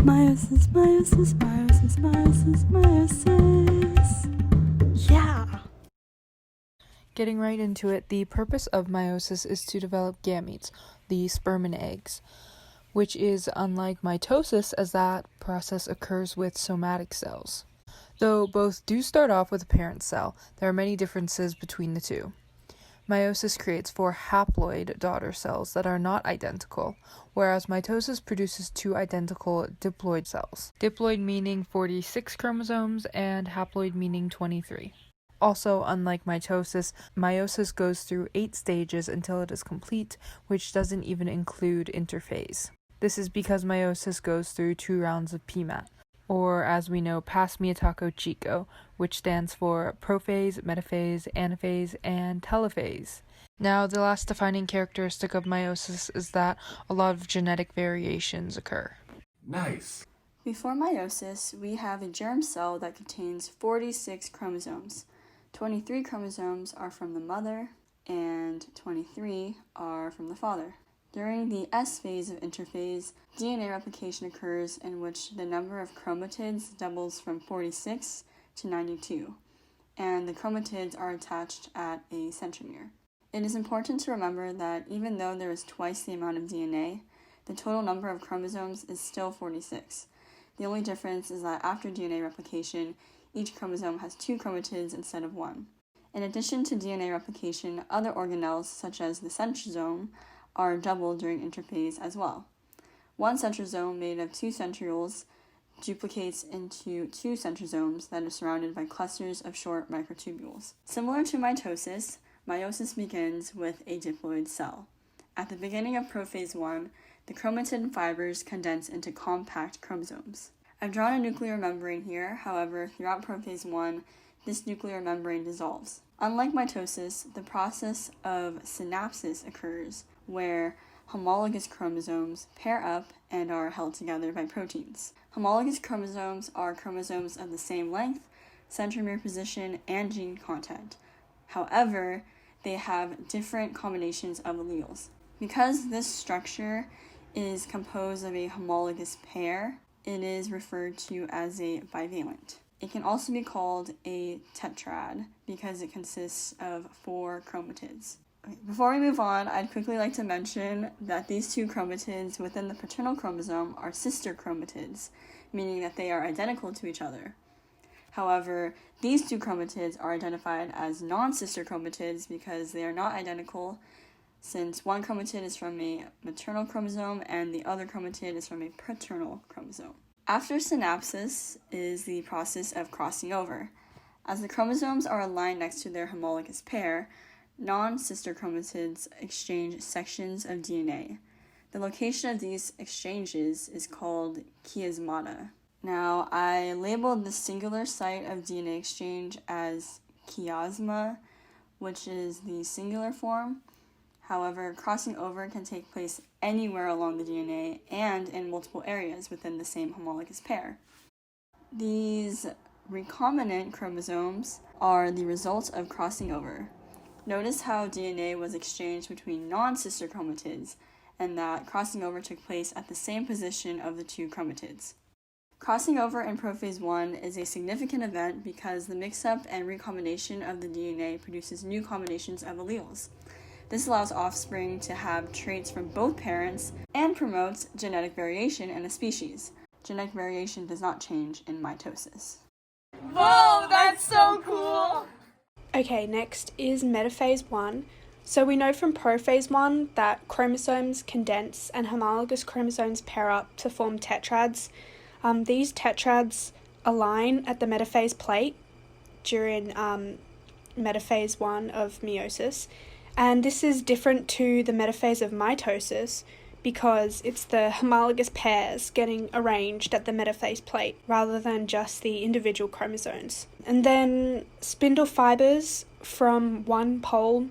Meiosis, meiosis, meiosis, meiosis, meiosis. Yeah! Getting right into it, the purpose of meiosis is to develop gametes, the sperm and eggs, which is unlike mitosis as that process occurs with somatic cells. Though both do start off with a parent cell, there are many differences between the two. Meiosis creates 4 haploid daughter cells that are not identical, whereas mitosis produces 2 identical diploid cells. Diploid meaning 46 chromosomes and haploid meaning 23. Also, unlike mitosis, meiosis goes through 8 stages until it is complete, which doesn't even include interphase. This is because meiosis goes through 2 rounds of PMAT, or as we know, past Miyatako Chico, which stands for prophase, metaphase, anaphase, and telophase. Now, the last defining characteristic of meiosis is that a lot of genetic variations occur. Nice! Before meiosis, we have a germ cell that contains 46 chromosomes. 23 chromosomes are from the mother, and 23 are from the father. During the S phase of interphase, DNA replication occurs in which the number of chromatids doubles from 46 to 92, and the chromatids are attached at a centromere. It is important to remember that even though there is twice the amount of DNA, the total number of chromosomes is still 46. The only difference is that after DNA replication, each chromosome has 2 chromatids instead of 1. In addition to DNA replication, other organelles, such as the centrosome, are doubled during interphase as well. One centrosome made of 2 centrioles duplicates into 2 centrosomes that are surrounded by clusters of short microtubules. Similar to mitosis, meiosis begins with a diploid cell. At the beginning of prophase 1, the chromatin fibers condense into compact chromosomes. I've drawn a nuclear membrane here, however, throughout prophase 1, this nuclear membrane dissolves. Unlike mitosis, the process of synapsis occurs, where homologous chromosomes pair up and are held together by proteins. Homologous chromosomes are chromosomes of the same length, centromere position, and gene content. However, they have different combinations of alleles. Because this structure is composed of a homologous pair, it is referred to as a bivalent. It can also be called a tetrad because it consists of 4 chromatids. Okay, before we move on, I'd quickly like to mention that these 2 chromatids within the paternal chromosome are sister chromatids, meaning that they are identical to each other. However, these 2 chromatids are identified as non-sister chromatids because they are not identical, since one chromatid is from a maternal chromosome and the other chromatid is from a paternal chromosome. After synapsis is the process of crossing over. As the chromosomes are aligned next to their homologous pair, non-sister chromatids exchange sections of DNA. The location of these exchanges is called chiasmata. Now, I labeled the singular site of DNA exchange as chiasma, which is the singular form. However, crossing over can take place anywhere along the DNA and in multiple areas within the same homologous pair. These recombinant chromosomes are the result of crossing over. Notice how DNA was exchanged between non-sister chromatids and that crossing over took place at the same position of the 2 chromatids. Crossing over in prophase 1 is a significant event because the mix-up and recombination of the DNA produces new combinations of alleles. This allows offspring to have traits from both parents and promotes genetic variation in a species. Genetic variation does not change in mitosis. Whoa, that's so cool! Okay, next is metaphase 1. So we know from prophase 1 that chromosomes condense and homologous chromosomes pair up to form tetrads. These tetrads align at the metaphase plate during metaphase 1 of meiosis. And this is different to the metaphase of mitosis because it's the homologous pairs getting arranged at the metaphase plate rather than just the individual chromosomes. And then spindle fibers from one pole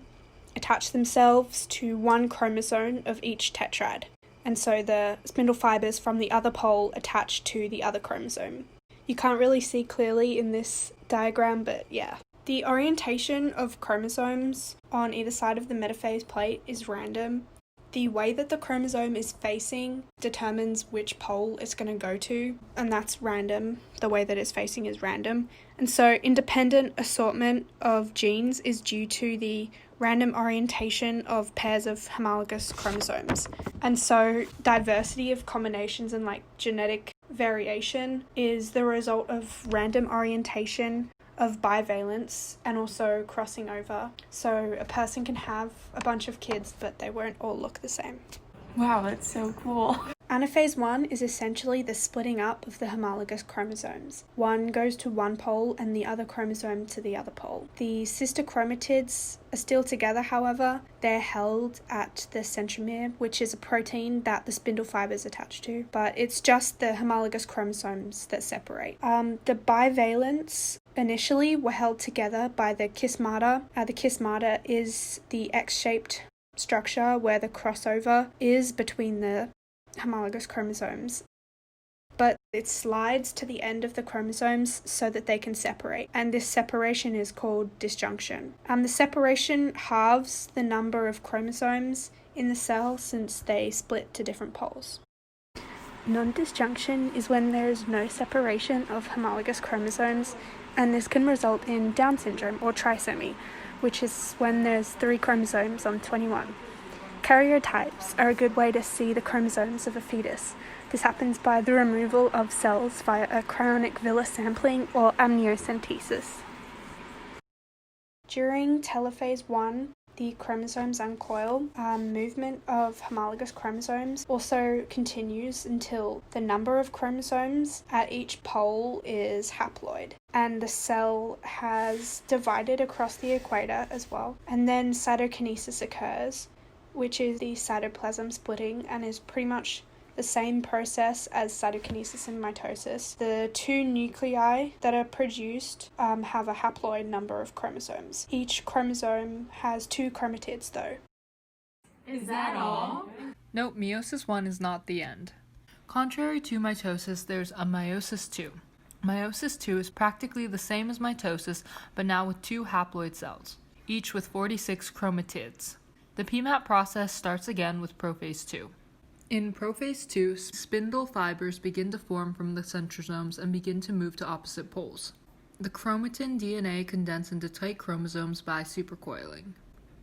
attach themselves to one chromosome of each tetrad. And so the spindle fibers from the other pole attach to the other chromosome. You can't really see clearly in this diagram, but yeah. The orientation of chromosomes on either side of the metaphase plate is random. The way that the chromosome is facing determines which pole it's going to go to, and that's random. The way that it's facing is random. And so independent assortment of genes is due to the random orientation of pairs of homologous chromosomes. And so diversity of combinations and genetic variation is the result of random orientation of bivalence and also crossing over. So a person can have a bunch of kids, but they won't all look the same. Wow, that's so cool. Anaphase 1 is essentially the splitting up of the homologous chromosomes. One goes to one pole and the other chromosome to the other pole. The sister chromatids are still together, however. They're held at the centromere, which is a protein that the spindle fiber is attached to, but it's just the homologous chromosomes that separate. The bivalents initially were held together by the chiasmata. The chiasmata is the X-shaped structure where the crossover is between the homologous chromosomes, but it slides to the end of the chromosomes so that they can separate, and this separation is called disjunction. The separation halves the number of chromosomes in the cell since they split to different poles. Non-disjunction is when there is no separation of homologous chromosomes, and this can result in Down syndrome or trisomy, which is when there's 3 chromosomes on 21. Karyotypes are a good way to see the chromosomes of a fetus. This happens by the removal of cells via a cryonic villus sampling or amniocentesis. During telophase 1, the chromosomes uncoil. Movement of homologous chromosomes also continues until the number of chromosomes at each pole is haploid, and the cell has divided across the equator as well. And then cytokinesis occurs, which is the cytoplasm splitting and is pretty much the same process as cytokinesis and mitosis. The 2 nuclei that are produced have a haploid number of chromosomes. Each chromosome has 2 chromatids though. Is that all? Nope, Meiosis I is not the end. Contrary to mitosis, there's a Meiosis II. Meiosis II is practically the same as mitosis, but now with 2 haploid cells, each with 46 chromatids. The PMAP process starts again with prophase 2. In prophase 2, spindle fibers begin to form from the centrosomes and begin to move to opposite poles. The chromatin DNA condense into tight chromosomes by supercoiling.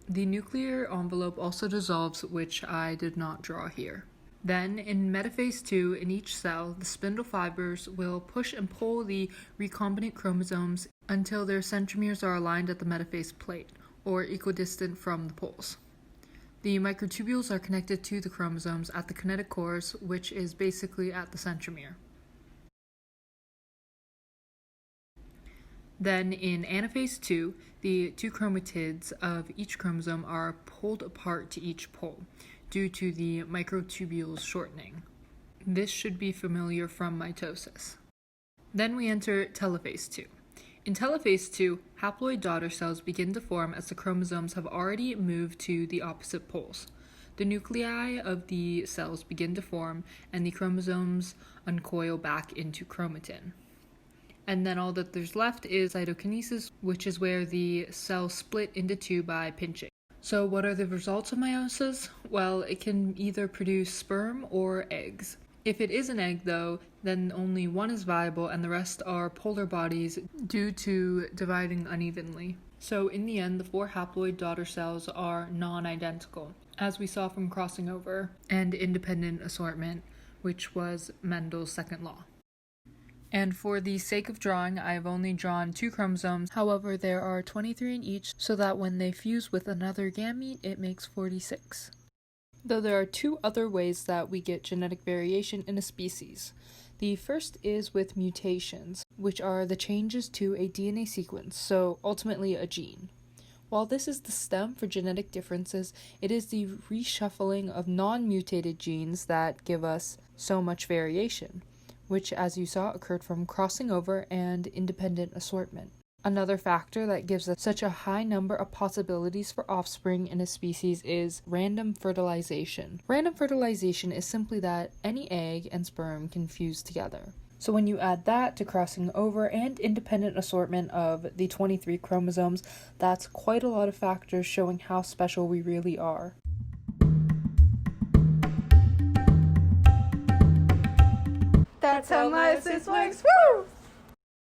The nuclear envelope also dissolves, which I did not draw here. Then, in metaphase 2, in each cell, the spindle fibers will push and pull the recombinant chromosomes until their centromeres are aligned at the metaphase plate, or equidistant from the poles. The microtubules are connected to the chromosomes at the kinetic cores, which is basically at the centromere. Then, in anaphase 2, the 2 chromatids of each chromosome are pulled apart to each pole due to the microtubules shortening. This should be familiar from mitosis. Then we enter telophase 2. In telophase 2, haploid daughter cells begin to form as the chromosomes have already moved to the opposite poles. The nuclei of the cells begin to form, and the chromosomes uncoil back into chromatin. And then all that there's left is cytokinesis, which is where the cells split into 2 by pinching. So what are the results of meiosis? Well, it can either produce sperm or eggs. If it is an egg, though, then only one is viable and the rest are polar bodies due to dividing unevenly. So in the end, the 4 haploid daughter cells are non-identical, as we saw from crossing over and independent assortment, which was Mendel's second law. And for the sake of drawing, I have only drawn 2 chromosomes. However, there are 23 in each, so that when they fuse with another gamete, it makes 46. Though there are 2 other ways that we get genetic variation in a species. The first is with mutations, which are the changes to a DNA sequence, so ultimately a gene. While this is the stem for genetic differences, it is the reshuffling of non-mutated genes that give us so much variation, which, as you saw, occurred from crossing over and independent assortment. Another factor that gives us such a high number of possibilities for offspring in a species is random fertilization. Random fertilization is simply that any egg and sperm can fuse together. So when you add that to crossing over and independent assortment of the 23 chromosomes, that's quite a lot of factors showing how special we really are. That's how meiosis works. Woo!